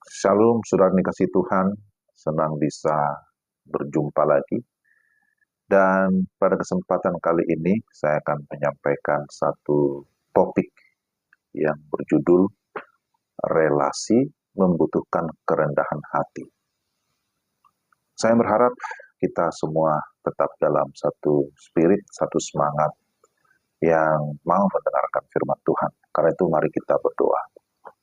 Shalom, saudara dikasih Tuhan. Senang bisa berjumpa lagi. Dan pada kesempatan kali ini, saya akan menyampaikan satu topik yang berjudul relasi membutuhkan kerendahan hati. Saya berharap kita semua tetap dalam satu spirit, satu semangat yang mau mendengarkan firman Tuhan. Karena itu mari kita berdoa.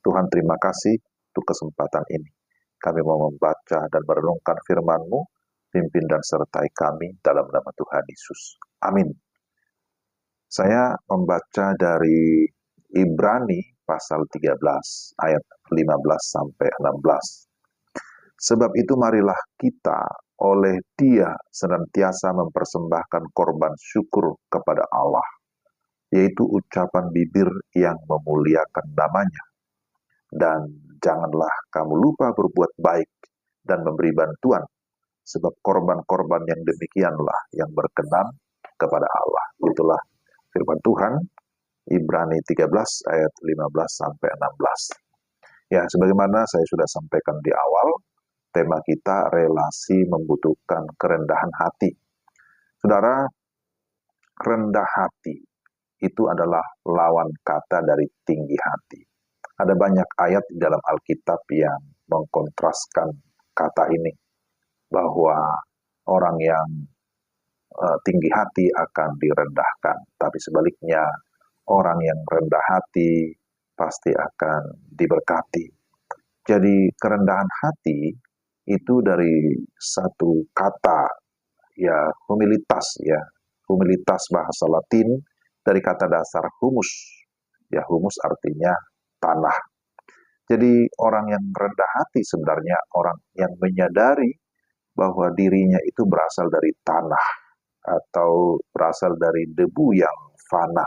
Tuhan, terima kasih untuk kesempatan ini. Kami mau membaca dan merenungkan firman-Mu, pimpin dan sertai kami dalam nama Tuhan Yesus. Amin. Saya membaca dari Ibrani pasal 13 ayat 15 sampai 16. Sebab itu marilah kita oleh Dia senantiasa mempersembahkan korban syukur kepada Allah, yaitu ucapan bibir yang memuliakan namanya. Dan janganlah kamu lupa berbuat baik dan memberi bantuan, sebab korban-korban yang demikianlah yang berkenan kepada Allah. Itulah firman Tuhan, Ibrani 13 ayat 15 sampai 16. Ya, sebagaimana saya sudah sampaikan di awal, tema kita relasi membutuhkan kerendahan hati. Saudara, rendah hati itu adalah lawan kata dari tinggi hati. Ada banyak ayat di dalam Alkitab yang mengkontraskan kata ini, bahwa orang yang tinggi hati akan direndahkan, tapi sebaliknya orang yang rendah hati pasti akan diberkati. Jadi kerendahan hati itu dari satu kata, ya humilitas, humilitas bahasa Latin dari kata dasar humus. Ya, humus artinya tanah. Jadi orang yang rendah hati sebenarnya orang yang menyadari bahwa dirinya itu berasal dari tanah atau berasal dari debu yang fana.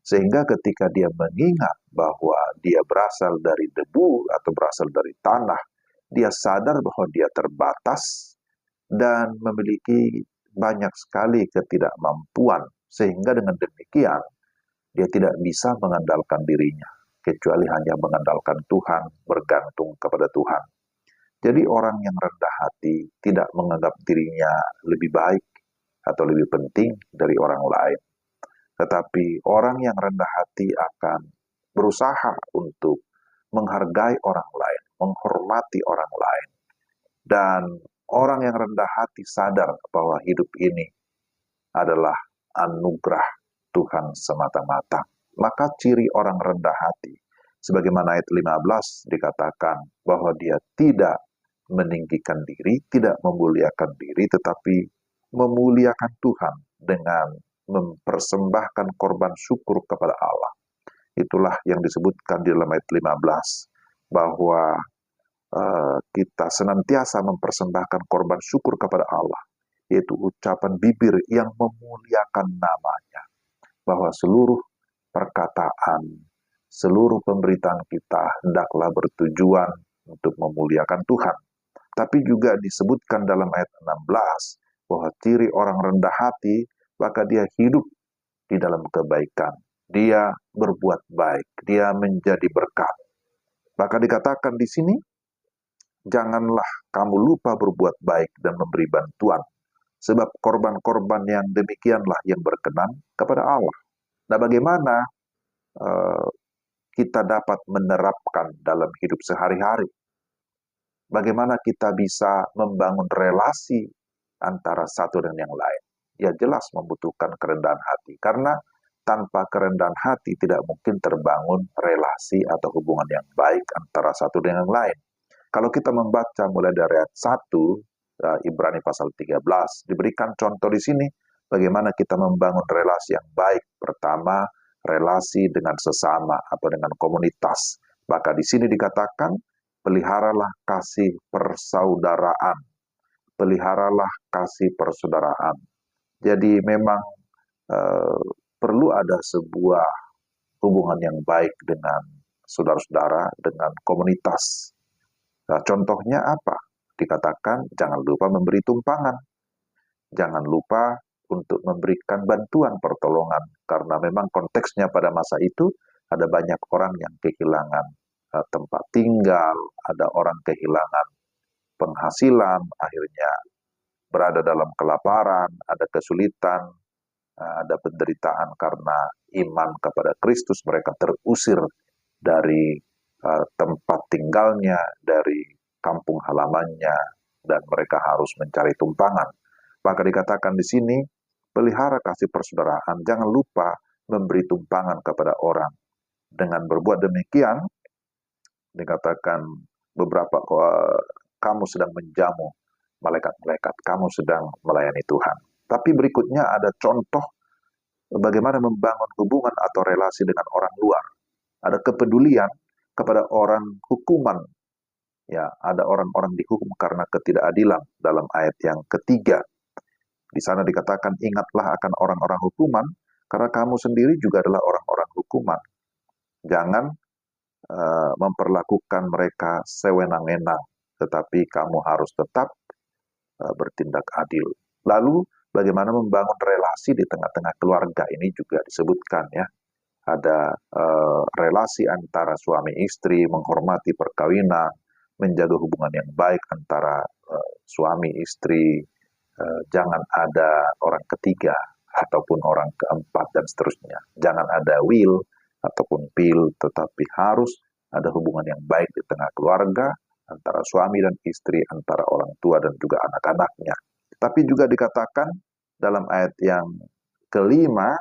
Sehingga ketika dia mengingat bahwa dia berasal dari debu atau berasal dari tanah, dia sadar bahwa dia terbatas dan memiliki banyak sekali ketidakmampuan. Sehingga dengan demikian, dia tidak bisa mengandalkan dirinya, kecuali hanya mengandalkan Tuhan, bergantung kepada Tuhan. Jadi orang yang rendah hati tidak menganggap dirinya lebih baik atau lebih penting dari orang lain. Tetapi orang yang rendah hati akan berusaha untuk menghargai orang lain, menghormati orang lain. Dan orang yang rendah hati sadar bahwa hidup ini adalah anugerah Tuhan semata-mata. Maka ciri orang rendah hati, sebagaimana ayat 15 dikatakan bahwa dia tidak meninggikan diri, tidak memuliakan diri, tetapi memuliakan Tuhan dengan mempersembahkan korban syukur kepada Allah. Itulah yang disebutkan di dalam ayat 15, bahwa kita senantiasa mempersembahkan korban syukur kepada Allah, yaitu ucapan bibir yang memuliakan namanya, bahwa seluruh perkataan, seluruh pemberitaan kita hendaklah bertujuan untuk memuliakan Tuhan. Tapi juga disebutkan dalam ayat 16, bahwa ciri orang rendah hati, maka dia hidup di dalam kebaikan. Dia berbuat baik, dia menjadi berkat. Maka dikatakan di sini, janganlah kamu lupa berbuat baik dan memberi bantuan, sebab korban-korban yang demikianlah yang berkenan kepada Allah. Nah, bagaimana kita dapat menerapkan dalam hidup sehari-hari? Bagaimana kita bisa membangun relasi antara satu dan yang lain? Ya jelas membutuhkan kerendahan hati, karena tanpa kerendahan hati tidak mungkin terbangun relasi atau hubungan yang baik antara satu dengan yang lain. Kalau kita membaca mulai dari ayat 1, Ibrani pasal 13, diberikan contoh di sini bagaimana kita membangun relasi yang baik. Pertama, relasi dengan sesama atau dengan komunitas. Maka di sini dikatakan, peliharalah kasih persaudaraan. Peliharalah kasih persaudaraan. Jadi memang perlu ada sebuah hubungan yang baik dengan saudara-saudara, dengan komunitas. Nah, contohnya apa? Dikatakan jangan lupa memberi tumpangan. Jangan lupa untuk memberikan bantuan pertolongan. Karena memang konteksnya pada masa itu ada banyak orang yang kehilangan tempat tinggal ada orang kehilangan penghasilan, akhirnya berada dalam kelaparan, ada kesulitan, ada penderitaan karena iman kepada Kristus, mereka terusir dari tempat tinggalnya, dari kampung halamannya, dan mereka harus mencari tumpangan. Maka dikatakan di sini, pelihara kasih persaudaraan, jangan lupa memberi tumpangan kepada orang. Dengan berbuat demikian, dikatakan beberapa kamu sedang menjamu malaikat-malaikat, kamu sedang melayani Tuhan. Tapi berikutnya ada contoh bagaimana membangun hubungan atau relasi dengan orang luar. Ada kepedulian kepada orang hukuman. Ya, ada orang-orang dihukum karena ketidakadilan dalam ayat yang ketiga. Di sana dikatakan, ingatlah akan orang-orang hukuman, karena kamu sendiri juga adalah orang-orang hukuman. Jangan memperlakukan mereka sewenang-wenang, tetapi kamu harus tetap bertindak adil. Lalu, bagaimana membangun relasi di tengah-tengah keluarga, ini juga disebutkan ya. Ada relasi antara suami istri, menghormati perkawinan, menjaga hubungan yang baik antara suami istri, jangan ada orang ketiga ataupun orang keempat dan seterusnya. Jangan ada will ataupun pil, tetapi harus ada hubungan yang baik di tengah keluarga antara suami dan istri, antara orang tua dan juga anak-anaknya. Tapi juga dikatakan dalam ayat yang kelima,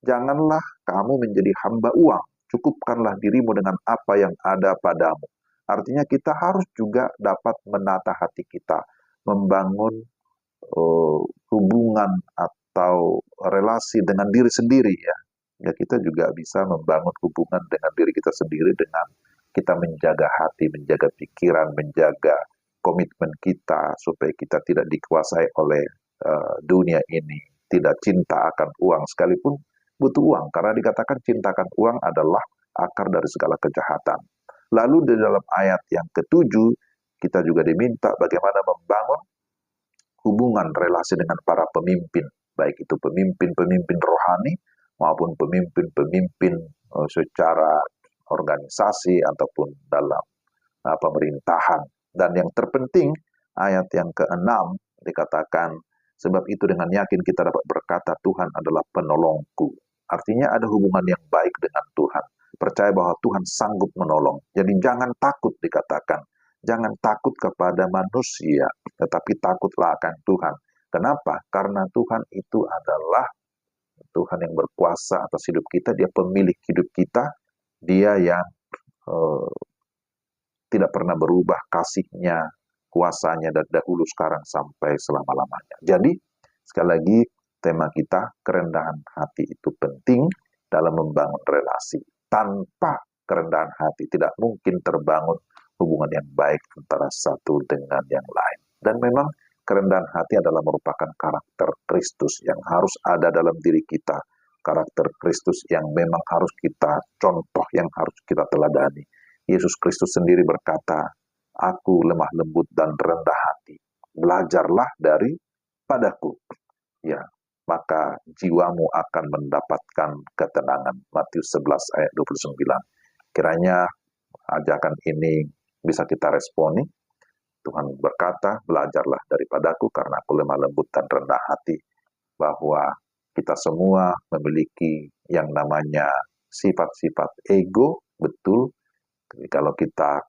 janganlah kamu menjadi hamba uang, cukupkanlah dirimu dengan apa yang ada padamu. Artinya kita harus juga dapat menata hati kita, membangun hubungan atau relasi dengan diri sendiri ya. Ya kita juga bisa membangun hubungan dengan diri kita sendiri dengan kita menjaga hati, menjaga pikiran, menjaga komitmen kita supaya kita tidak dikuasai oleh dunia ini, tidak cinta akan uang sekalipun butuh uang, karena dikatakan cintakan uang adalah akar dari segala kejahatan. Lalu di dalam ayat yang ketujuh, kita juga diminta bagaimana membangun hubungan relasi dengan para pemimpin, baik itu pemimpin-pemimpin rohani maupun pemimpin-pemimpin secara organisasi ataupun dalam pemerintahan. Dan yang terpenting, ayat yang keenam dikatakan, sebab itu dengan yakin kita dapat berkata, Tuhan adalah penolongku. Artinya ada hubungan yang baik dengan Tuhan. Percaya bahwa Tuhan sanggup menolong. Jadi jangan takut dikatakan. Jangan takut kepada manusia, tetapi takutlah akan Tuhan. Kenapa? Karena Tuhan itu adalah Tuhan yang berkuasa atas hidup kita. Dia pemilik hidup kita. Dia yang tidak pernah berubah kasihnya, kuasanya dari dahulu, sekarang, sampai selama-lamanya. Jadi, sekali lagi, tema kita, kerendahan hati itu penting dalam membangun relasi. Tanpa kerendahan hati, tidak mungkin terbangun hubungan yang baik antara satu dengan yang lain. Dan memang, kerendahan hati adalah merupakan karakter Kristus yang harus ada dalam diri kita. Karakter Kristus yang memang harus kita contoh, yang harus kita teladani. Yesus Kristus sendiri berkata, aku lemah lembut dan rendah hati. Belajarlah daripadaku. Ya, maka jiwamu akan mendapatkan ketenangan. Matius 11 ayat 29. Kiranya ajakan ini bisa kita responi. Tuhan berkata, belajarlah daripadaku karena aku lemah lembut dan rendah hati. Bahwa kita semua memiliki yang namanya sifat-sifat ego, betul. Kalau kita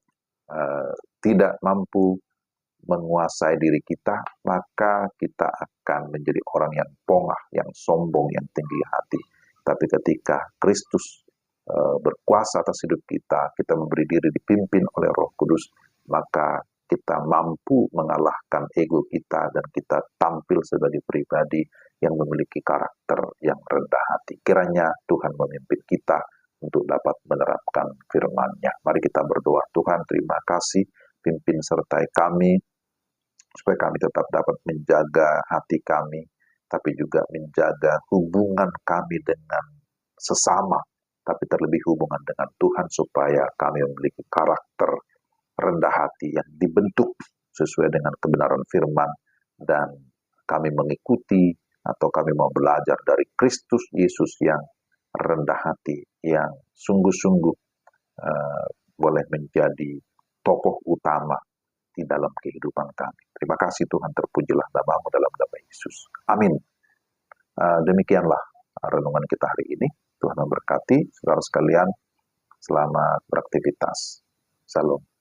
tidak mampu menguasai diri kita, maka kita akan menjadi orang yang pongah, yang sombong, yang tinggi hati. Tapi ketika Kristus berkuasa atas hidup kita, kita memberi diri dipimpin oleh Roh Kudus, maka kita mampu mengalahkan ego kita dan kita tampil sebagai pribadi yang memiliki karakter yang rendah hati. Kiranya Tuhan memimpin kita untuk dapat menerapkan firman-Nya. Mari kita berdoa. Tuhan, terima kasih, pimpin sertai kami, supaya kami tetap dapat menjaga hati kami, tapi juga menjaga hubungan kami dengan sesama, tapi terlebih hubungan dengan Tuhan, supaya kami memiliki karakter rendah hati yang dibentuk sesuai dengan kebenaran firman, dan kami mengikuti atau kami mau belajar dari Kristus Yesus yang rendah hati, yang sungguh-sungguh boleh menjadi tokoh utama di dalam kehidupan kami. Terima kasih Tuhan, terpujilah namamu dalam nama Yesus. Amin. Demikianlah renungan kita hari ini. Tuhan memberkati saudara sekalian. Selamat beraktivitas. Salam.